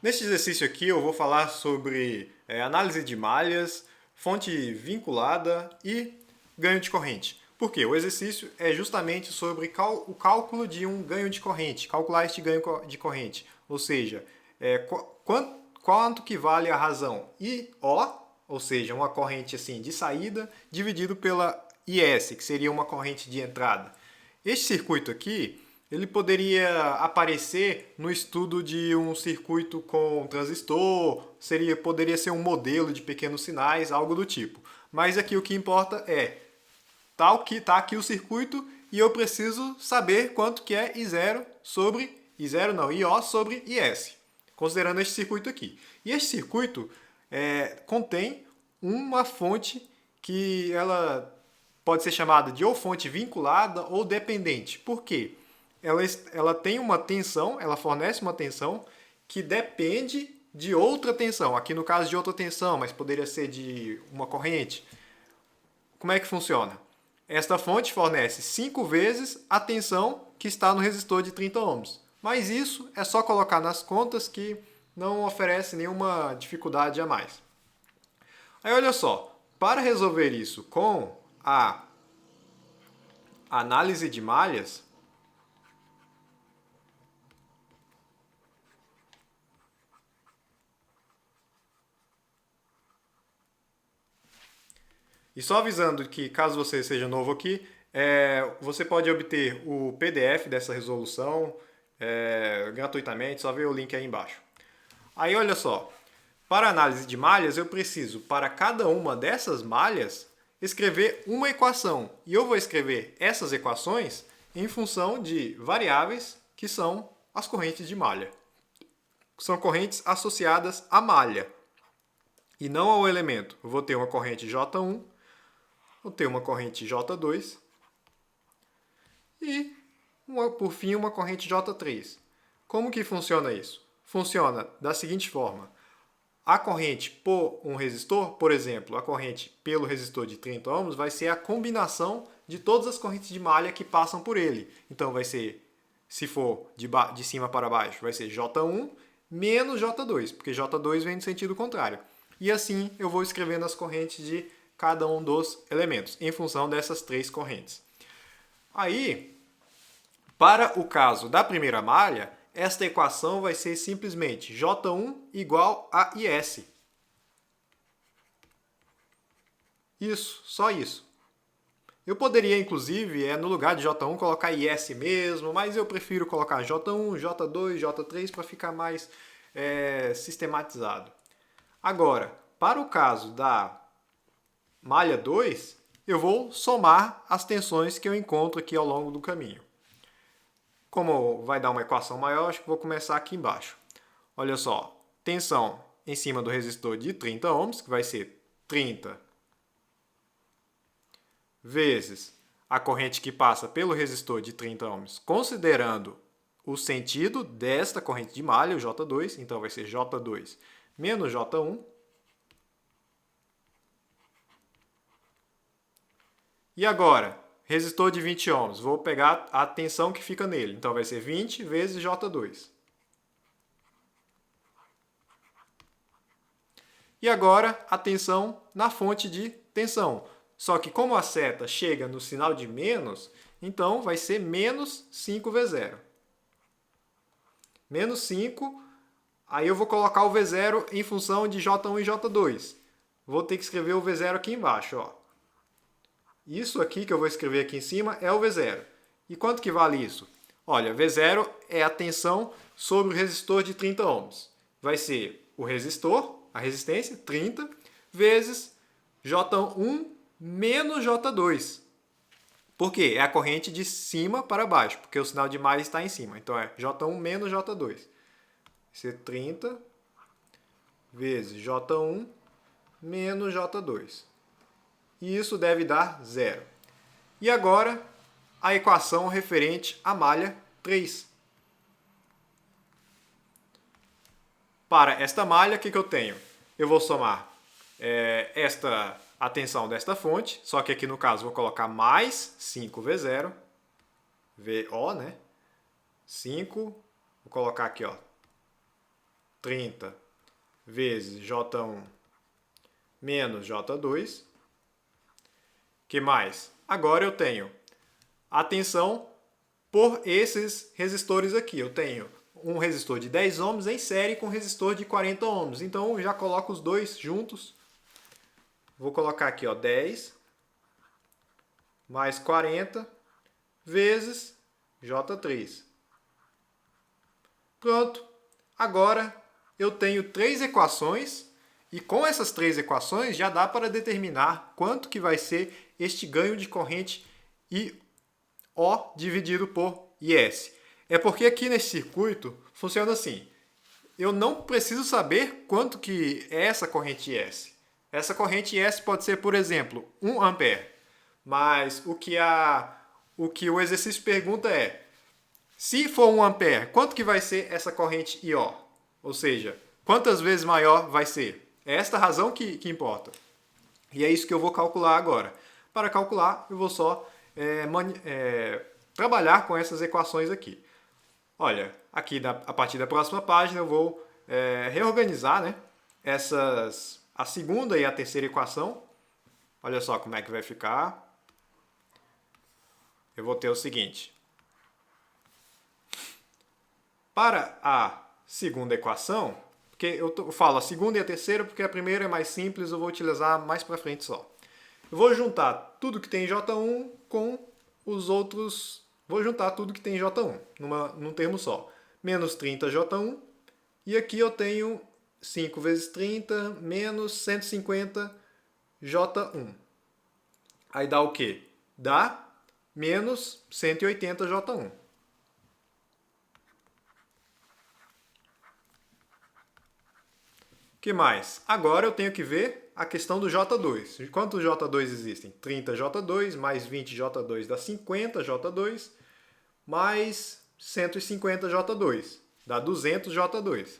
Neste exercício aqui eu vou falar sobre análise de malhas, fonte vinculada e ganho de corrente. Por quê? O exercício é justamente sobre o cálculo de um ganho de corrente, calcular este ganho de corrente. Ou seja, quanto que vale a razão IO, ou seja, uma corrente assim de saída, dividido pela IS, que seria uma corrente de entrada. Este circuito aqui, ele poderia aparecer no estudo de um circuito com transistor, poderia ser um modelo de pequenos sinais, algo do tipo. Mas aqui o que importa é tal que está aqui o circuito e eu preciso saber quanto que é I0 sobre I0 não, IO sobre IS, considerando este circuito aqui. E este circuito contém uma fonte que ela pode ser chamada de ou fonte vinculada ou dependente. Por quê? Ela tem uma tensão, ela fornece uma tensão que depende de outra tensão. Aqui no caso de outra tensão, mas poderia ser de uma corrente. Como é que funciona? Esta fonte fornece 5 vezes a tensão que está no resistor de 30 ohms. Mas isso é só colocar nas contas que não oferece nenhuma dificuldade a mais. Aí olha só, para resolver isso com a análise de malhas, e só avisando que, caso você seja novo aqui, você pode obter o PDF dessa resolução gratuitamente, só ver o link aí embaixo. Aí olha só, para análise de malhas eu preciso, para cada uma dessas malhas, escrever uma equação. E eu vou escrever essas equações em função de variáveis que são as correntes de malha. São correntes associadas à malha e não ao elemento. Eu vou ter uma corrente J1, vou ter uma corrente J2 e, por fim, uma corrente J3. Como que funciona isso? Funciona da seguinte forma. A corrente por um resistor, por exemplo, a corrente pelo resistor de 30 ohms vai ser a combinação de todas as correntes de malha que passam por ele. Então vai ser, se for de cima para baixo, vai ser J1 menos J2, porque J2 vem no sentido contrário. E assim eu vou escrevendo as correntes de cada um dos elementos, em função dessas três correntes. Aí, para o caso da primeira malha, esta equação vai ser simplesmente J1 igual a IS. Isso, só isso. Eu poderia, inclusive, no lugar de J1 colocar IS mesmo, mas eu prefiro colocar J1, J2, J3 para ficar mais sistematizado. Agora, para o caso da malha 2, eu vou somar as tensões que eu encontro aqui ao longo do caminho. Como vai dar uma equação maior, acho que vou começar aqui embaixo. Olha só, tensão em cima do resistor de 30 ohms, que vai ser 30 vezes a corrente que passa pelo resistor de 30 ohms, considerando o sentido desta corrente de malha, o J2, então vai ser J2 menos J1. E agora, resistor de 20 ohms, vou pegar a tensão que fica nele, então vai ser 20 vezes J2. E agora, a tensão na fonte de tensão. Só que como a seta chega no sinal de menos, então vai ser menos 5V0. Menos 5, aí eu vou colocar o V0 em função de J1 e J2. Vou ter que escrever o V0 aqui embaixo, ó. Isso aqui que eu vou escrever aqui em cima é o V0. E quanto que vale isso? Olha, V0 é a tensão sobre o resistor de 30 ohms. Vai ser o resistor, a resistência, 30, vezes J1 menos J2. Por quê? É a corrente de cima para baixo, porque o sinal de mais está em cima. Então é J1 menos J2. Vai ser 30 vezes J1 menos J2. E isso deve dar zero. E agora, a equação referente à malha 3. Para esta malha, o que eu tenho? Eu vou somar a tensão desta fonte, só que aqui no caso vou colocar mais 5V0, VO, né? 5, vou colocar aqui, ó, 30 vezes J1 menos J2. Que mais? Agora eu tenho a tensão por esses resistores aqui. Eu tenho um resistor de 10 ohms em série com um resistor de 40 ohms. Então eu já coloco os dois juntos. Vou colocar aqui, ó, 10 mais 40 vezes J3. Pronto. Agora eu tenho três equações e com essas três equações já dá para determinar quanto que vai ser este ganho de corrente IO dividido por IS. É porque aqui nesse circuito funciona assim. Eu não preciso saber quanto que é essa corrente IS. Essa corrente IS pode ser, por exemplo, 1 ampere. Mas o que o exercício pergunta é: se for 1 ampere, quanto que vai ser essa corrente IO? Ou seja, quantas vezes maior vai ser? É esta razão que importa. E é isso que eu vou calcular agora. Para calcular, eu vou só trabalhar com essas equações aqui. Olha, aqui a partir da próxima página eu vou reorganizar, né, a segunda e a terceira equação. Olha só como é que vai ficar. Eu vou ter o seguinte. Para a segunda equação, porque eu falo a segunda e a terceira porque a primeira é mais simples, eu vou utilizar mais para frente só. Eu vou juntar tudo que tem J1 com os outros. Vou juntar tudo que tem J1 num termo só. Menos 30 J1. E aqui eu tenho 5 vezes 30 menos 150 J1. Aí dá o quê? Dá menos 180 J1. O que mais? Agora eu tenho que ver a questão do J2. Quantos J2 existem? 30 J2 mais 20 J2 dá 50 J2 mais 150 J2 dá 200 J2.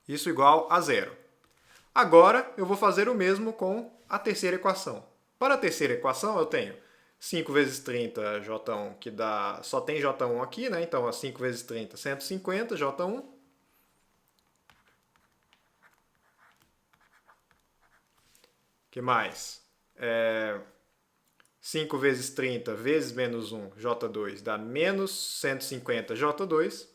Isso igual a zero. Agora eu vou fazer o mesmo com a terceira equação. Para a terceira equação eu tenho 5 vezes 30 J1, que dá, só tem J1 aqui, né? Então, 5 vezes 30, 150 J1. Que mais? 5 vezes 30 vezes menos 1, J2, dá menos 150 J2.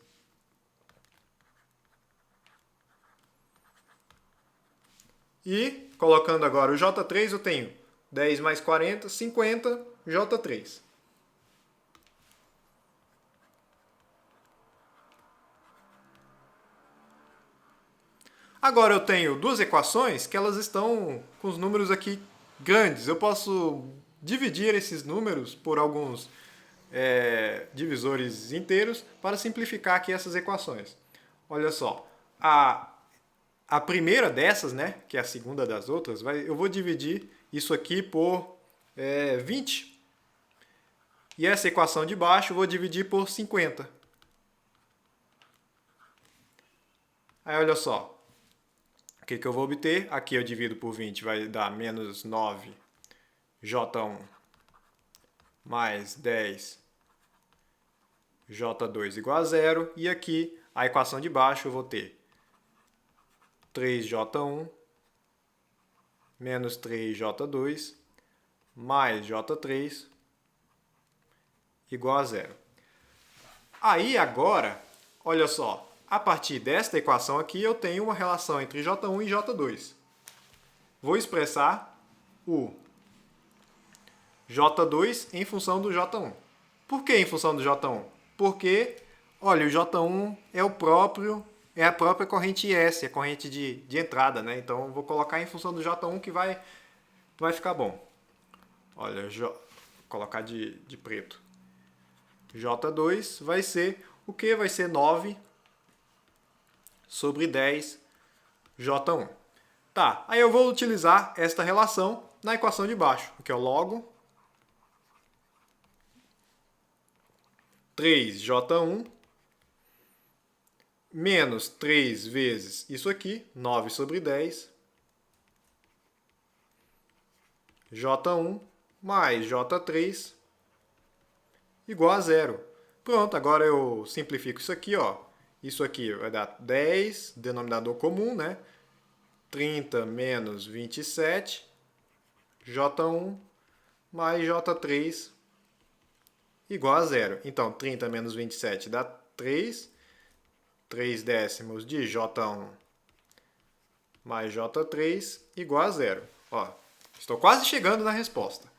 E, colocando agora o J3, eu tenho 10 mais 40, 50 J3. Agora eu tenho duas equações que elas estão com os números aqui grandes. Eu posso dividir esses números por alguns divisores inteiros para simplificar aqui essas equações. Olha só, a primeira dessas, né, que é a segunda das outras, eu vou dividir isso aqui por 20. E essa equação de baixo eu vou dividir por 50. Aí olha só, o que eu vou obter? Aqui eu divido por 20, vai dar menos 9 J1 mais 10 J2 igual a zero. E aqui, a equação de baixo, eu vou ter 3J1 menos 3J2 mais J3 igual a zero. Aí agora, olha só, a partir desta equação aqui eu tenho uma relação entre J1 e J2. Vou expressar o J2 em função do J1. Por que em função do J1? Porque, olha, o J1 é a própria corrente IS, a corrente de entrada, né? Então, vou colocar em função do J1 que vai ficar bom. Olha, vou colocar de preto. J2 vai ser o que? Vai ser 9 sobre 10 J1. Tá, aí eu vou utilizar esta relação na equação de baixo, que é o logo 3J1 menos 3 vezes isso aqui, 9 sobre 10, J1 mais J3 igual a zero. Pronto, agora eu simplifico isso aqui, ó. Isso aqui vai dar 10, denominador comum, né? 30 menos 27, J1 mais J3 igual a zero. Então, 30 menos 27 dá 3. 3 décimos de J1 mais J3 igual a zero. Ó, estou quase chegando na resposta.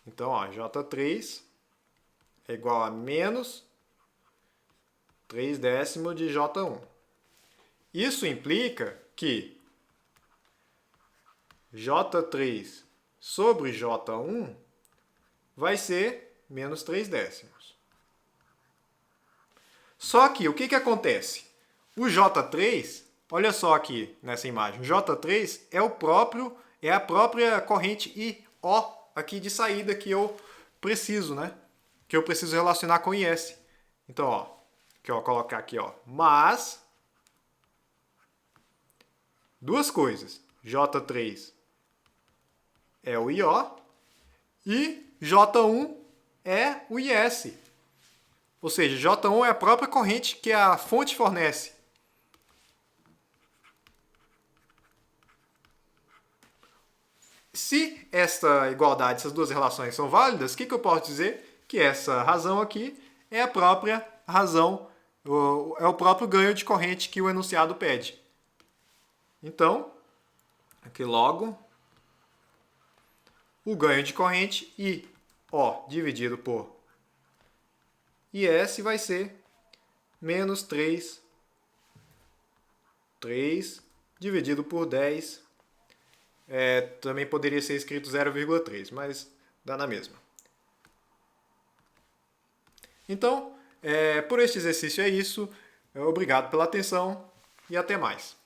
Então, ó, J3 é igual a menos 3 décimos de J1. Isso implica que J3 sobre J1 vai ser menos 3 décimos. Só que o que acontece? O J3, olha só aqui nessa imagem, o J3 é a própria corrente IO aqui de saída que eu preciso, né? Que eu preciso relacionar com IS. Então, ó, que eu vou colocar aqui, ó, mas duas coisas. J3 é o IO e J1 é o IS. Ou seja, J1 é a própria corrente que a fonte fornece. Se essa igualdade, essas duas relações são válidas, o que eu posso dizer? Que essa razão aqui é a própria razão, é o próprio ganho de corrente que o enunciado pede. Então, aqui logo, o ganho de corrente IO dividido por IS vai ser menos 3 dividido por 10. Também poderia ser escrito 0,3, mas dá na mesma. Então, por este exercício é isso. Obrigado pela atenção e até mais.